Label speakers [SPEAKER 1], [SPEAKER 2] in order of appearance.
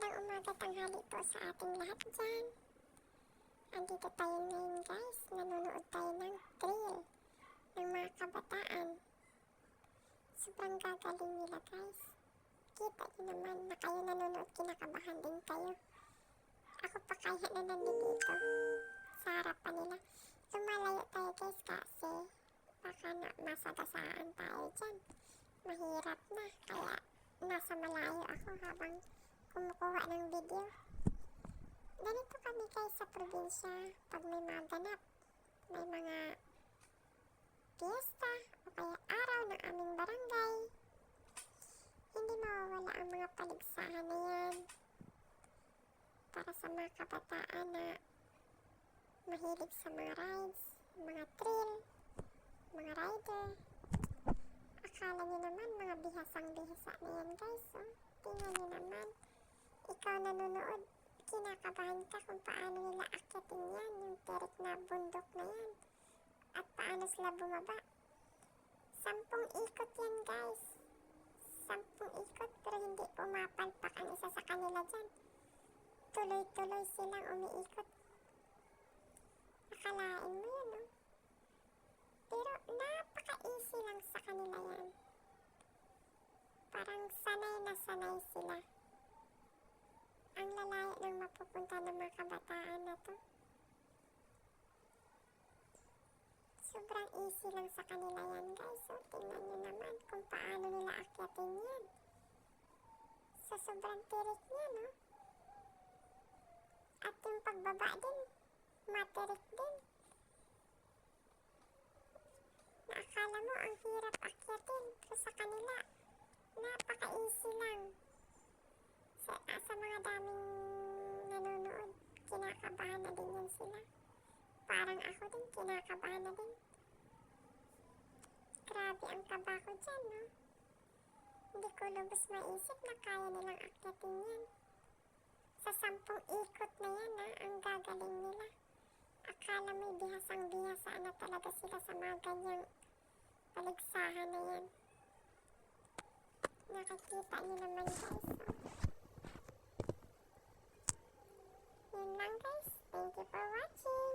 [SPEAKER 1] Magandang umaga, tanghali po sa ating lahat dyan. Andito tayo ngayon guys, nanonood tayo ng thrill ng mga kabataan. Sobrang gagaling nila guys. Kita nyo naman na kayo nanonood, kinakabahan din kayo. Ako pa kaya na nandito sa harapan nila. Lumalayo tayo guys kasi baka na masagasaan tayo dyan. Mahirap na, kaya nasa malayo ako habang kumukuha ng video. Ganito kami guys sa probinsya pag may mga ganap, may mga fiesta o kaya araw ng aming barangay. Hindi mawawala ang mga paligsahan na yan para sa mga kabataan na mahilig sa mga rides, mga thrill, mga rider. Akala nyo naman mga bihasang-bihasa na yan guys. Tingnan nyo naman, ikaw nanonood, kinakabahan ka kung paano nila akyatin yan, yung terik na bundok na yan, at paano sila bumaba. 10 ikot yan guys, 10 ikot, pero hindi pumapalpak ang isa sa kanila dyan. Tuloy-tuloy silang umiikot. Akalain mo yun, no? Pero napaka-easy lang sa kanila yan. Parang sanay na sanay sila. Ang lalayo ng mapupunta ng mga kabataan na to. Sobrang easy lang sa kanila yan guys. So tingnan nyo naman kung paano nila akyatin yan. Sa sobrang tirik niya, no? At yung pagbaba din, matirik din. Naakala mo ang hirap akyatin, pero sa kanila napaka-easy lang. Sa mga daming nanonood, kinakabahan na din yan sila. Parang ako din, kinakabahan na din. Grabe ang kaba ko dyan, no? Hindi ko lubos maisip na kaya nilang akyatin yan. Sa 10 ikot na yan, ha, ang gagaling nila. Akala may bihasang-bihasa na talaga sila sa mga ganyang paligsahan na yan. Nakikita nyo naman guys, no? Yun lang guys. Thank you for watching.